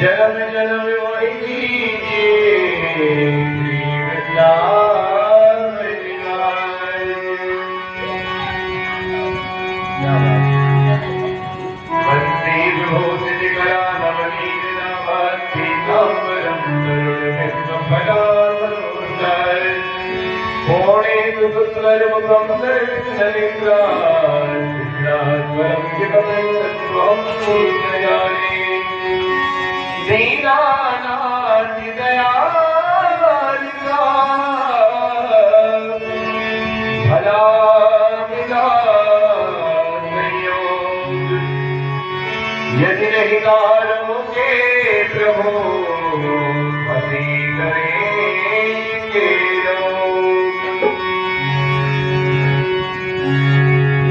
जन्म जन्म वही यदि नहीं डालोगे प्रभु हसी करेंगे लोग।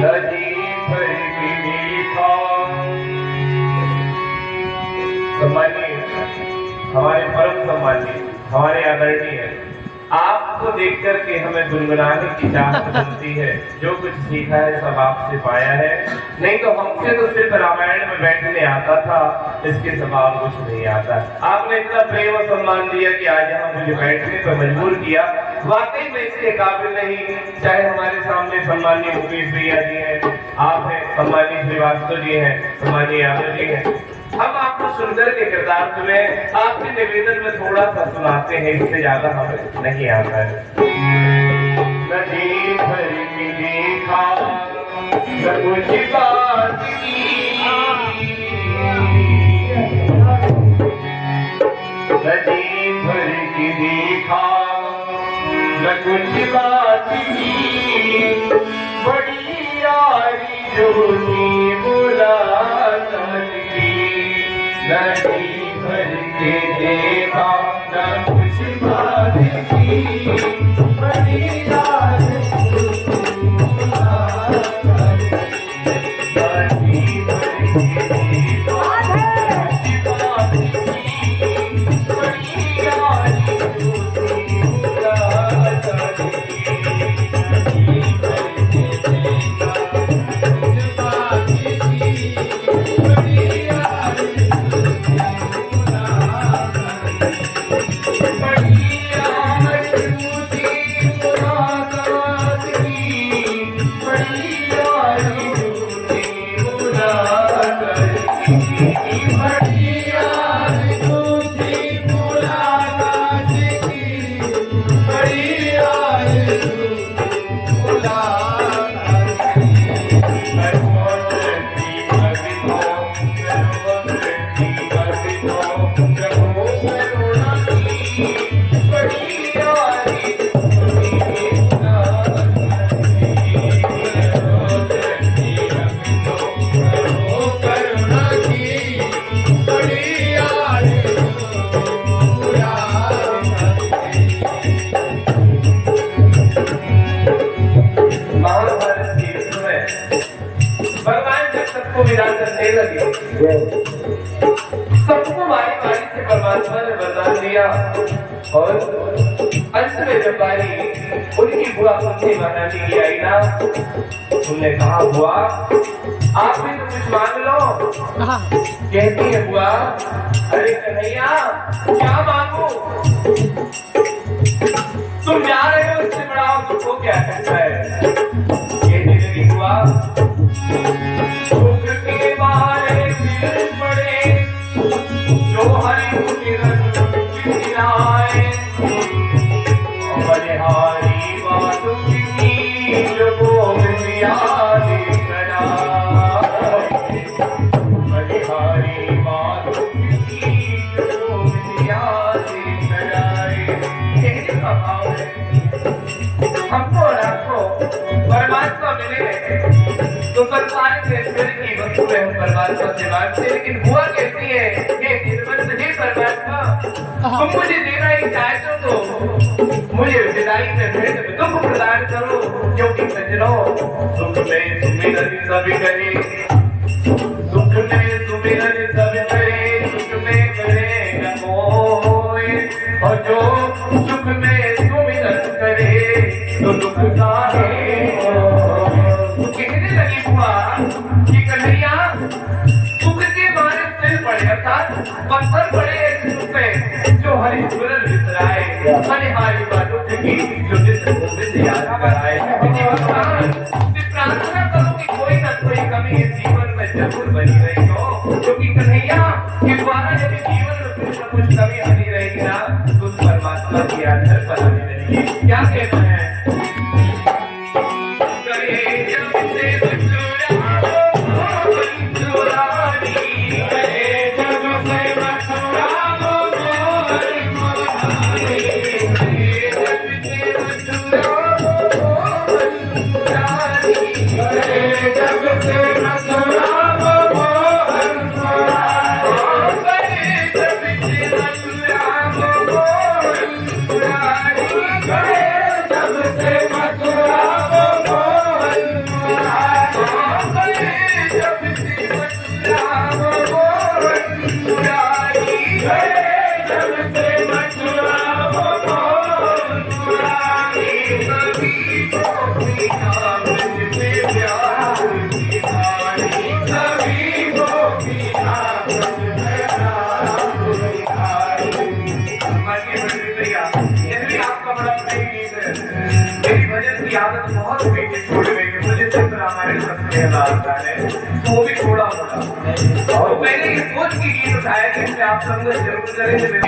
नदी भर की मीठा सम्मानीय, हमारे परम सम्मानीय, हमारे आदरणीय, आपको देख करके हमें गुनगुनाने की चाहत बनती है। जो कुछ सीखा है सब आपसे पाया है, नहीं तो हमसे तो सिर्फ रामायण में बैठने आता था, इसके सवाल कुछ नहीं आता। आपने इतना प्रेम और सम्मान दिया कि आज यहाँ मुझे बैठने पर मजबूर किया। वाकई में इसके काबिल नहीं, चाहे हमारे सामने सम्मानीय मुकेश भैया जी हैं, आप हैं, सम्मानीय श्रीवास्तव जी हैं, सम्मानीय यादव जी हैं, हम आपको सुंदर के किरदार में आपके निवेदन में थोड़ा सा सुनाते हैं, इससे ज्यादा हमें नहीं आता है। नदी भर की देखा न कुछ बात की, नदी भर की देखा न कुछ बात की, बड़ी यारी जोनी मुलाकात की। नदी भर के देखा न कुछ बात की, बड़ी यारी जोनी मुलाकात की। नदी भर के देखा सबको मारी मारी से परमात्मा ने वरदान दिया और अंत में जब बारी उनकी बुआ कुंती महारानी की आई ना, उन्होंने कहा बुआ आप भी तो कुछ मांग लो। कहती है बुआ अरे कन्हैया क्या मांगू, तुम जा रहे हो उससे बड़ा तुमको क्या करना है। कहने लगी बुआ के मारे दिल पड़े जो हरि आए, बलिहारी बात की जो गोविंद याद कराए, बलिहारी बात की जो गोविंद याद कराए। कहने का भाव है हमको और आपको परमात्मा मिले तो संसार के ईश्वर की वस्तु में हम परमात्मा से मांगते, लेकिन बुआ कहती है हे परमात्मा तुम मुझे देना ही चाहते हो तो मुझे विदाई में भेंट दुख प्रदान करो, क्योंकि सजनो सुख में सुमिरन सब करे, सुख में सुमिरन सब करे, सुख में करे न कोई, और जो सुख में सुमिरन करे तो दुख का है। कहने लगी बुआ कि कन्हैया सुख के मारे सिर पड़े, अर्थात पत्थर पड़े हमारी बातों से की जो जिस गोविंद याद कराए भगवान प्रार्थना करो कि कोई न कोई कमी इस जीवन में जरूर बनी रही हो, क्योंकि कन्हैया के द्वारा यदि जीवन में कुछ न कुछ कमी बनी रहेगी ना तो उस परमात्मा की आदर पर आने लगेगी। क्या कहना है? बहुत मीठी छोड़ गई मुझे सिर्फ रामायण सबसे आता है वो भी थोड़ा मोड़ा और मैंने ये सोच की गीत उठाया कि इससे आप सब जरूर करेंगे।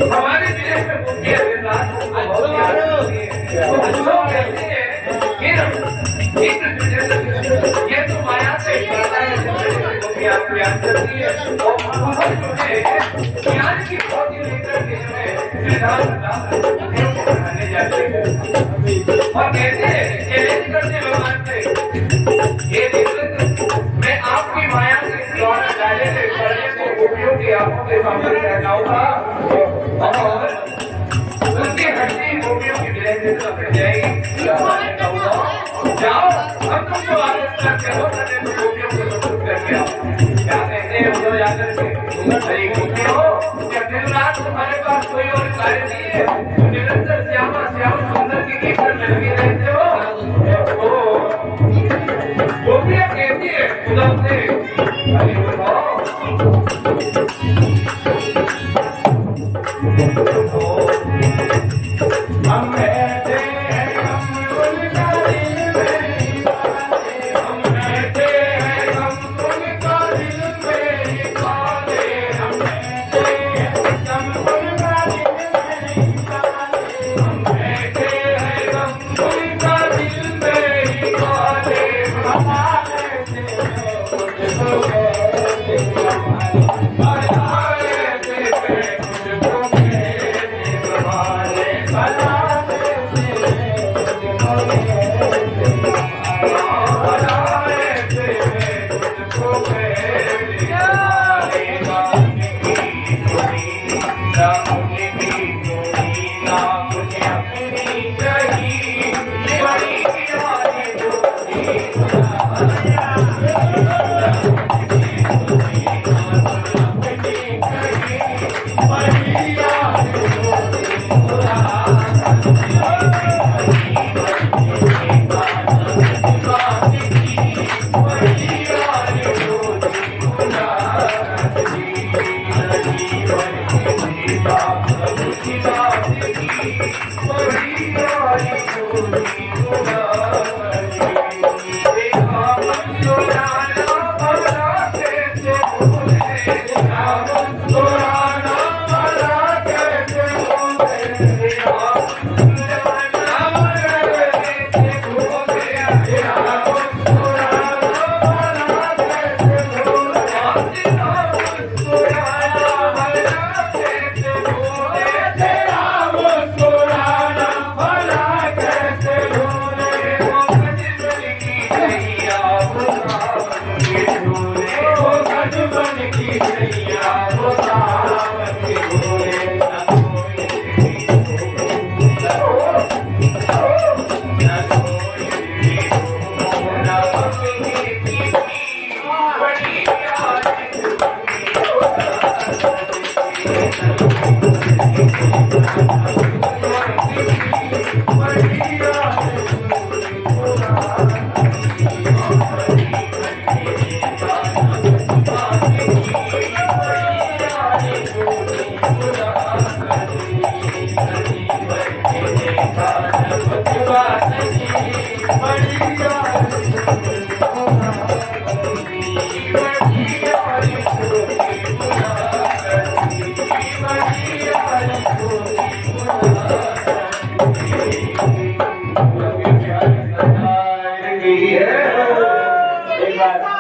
हमारे जिले में मुख्य ये तो माया से आपको याद करती है ज्ञान की खोजी लेकर के जाते हैं और कहते हैं करते भगवान से ये मैं आपकी माया से द्वारा डाले से करने को उपयोगी आपको के सामने कहलाऊंगा और उसके हड्डी गोपियों की विलय से सब जाएगी जाओ हम तुमको आदेश करके हो करने को गोपियों को प्रस्तुत करके आओ क्या कहते हैं उधर जाकर के सही गोपियों जब दिन रात तुम्हारे पास कोई और कार्य नहीं है निरंतर श्यामा श्याम सुंदर की कीर्तन में लगे रहते हो गोपियां कहती है उधर से एक बार